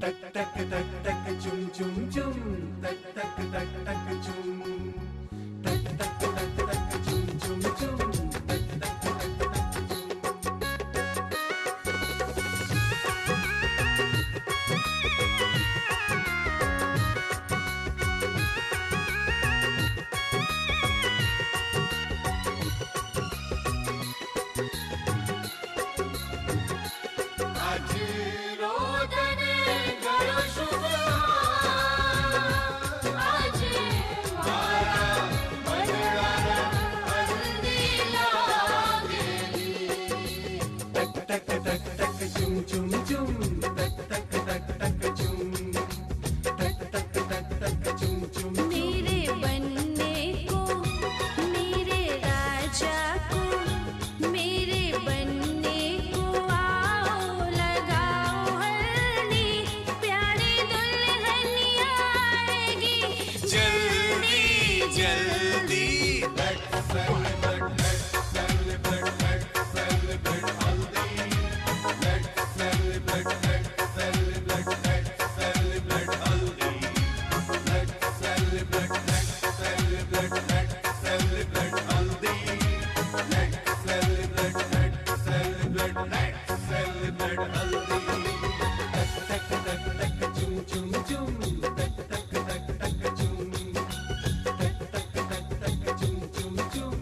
टक टक टक टक चुम चुम चुम, टक टक टक टक चुम, टक टक टक टक चुम चुम चुम, टक टक टक टक चुम। आज रोदन गळो शुभ आज मारा मनवारा हल्दी लागली। टक टक टक टक चुम चुम चुम, टक टक टक टक चुम, टक टक टक टक चुम चुम। मेरे बनने को, मेरे राजा को, मेरे बनने को आओ लगाओ हल्दी, प्यारी दुल्हनिया आएगी जल्दी जल्दी। Let's celebrate, let's celebrate, let's celebrate हल्दी। Let's celebrate, let's celebrate, let's celebrate हल्दी। Let's celebrate, let's celebrate, let's celebrate हल्दी। Let's celebrate, let's celebrate, let's celebrate हल्दी। टक टक टक टक चुम चुम चुम, टक टक टक टक चुम, टक टक टक टक चुम चुम चुम।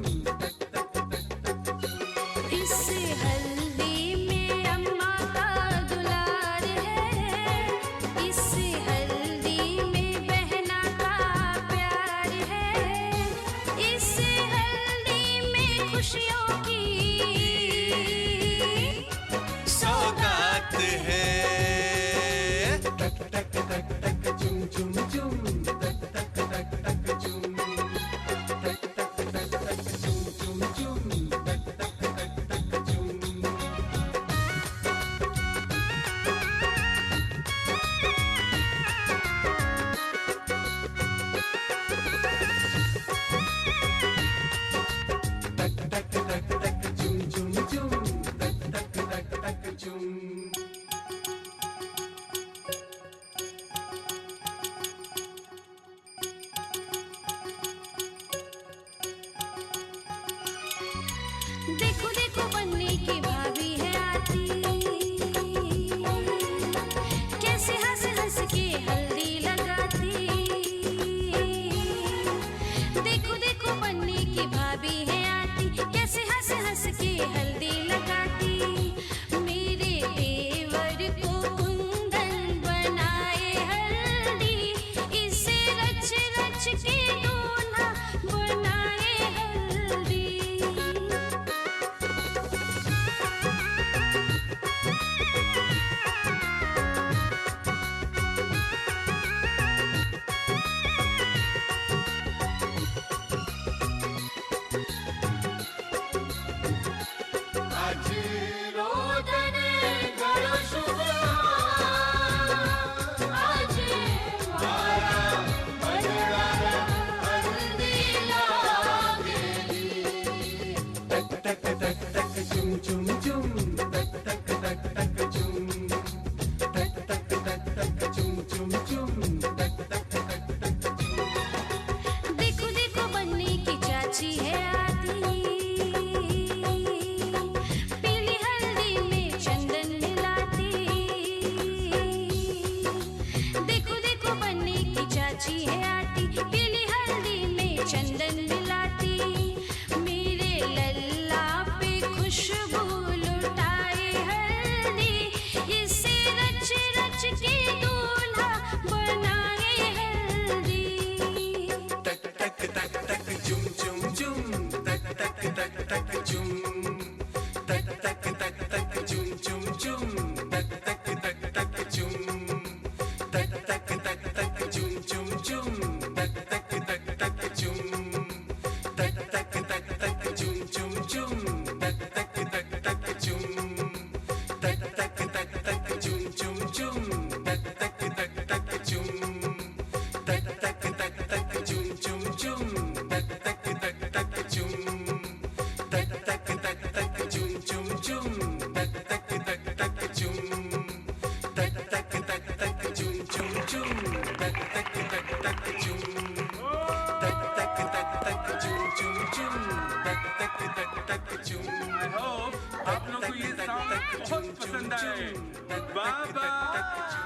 टक टक बाबा। टक टक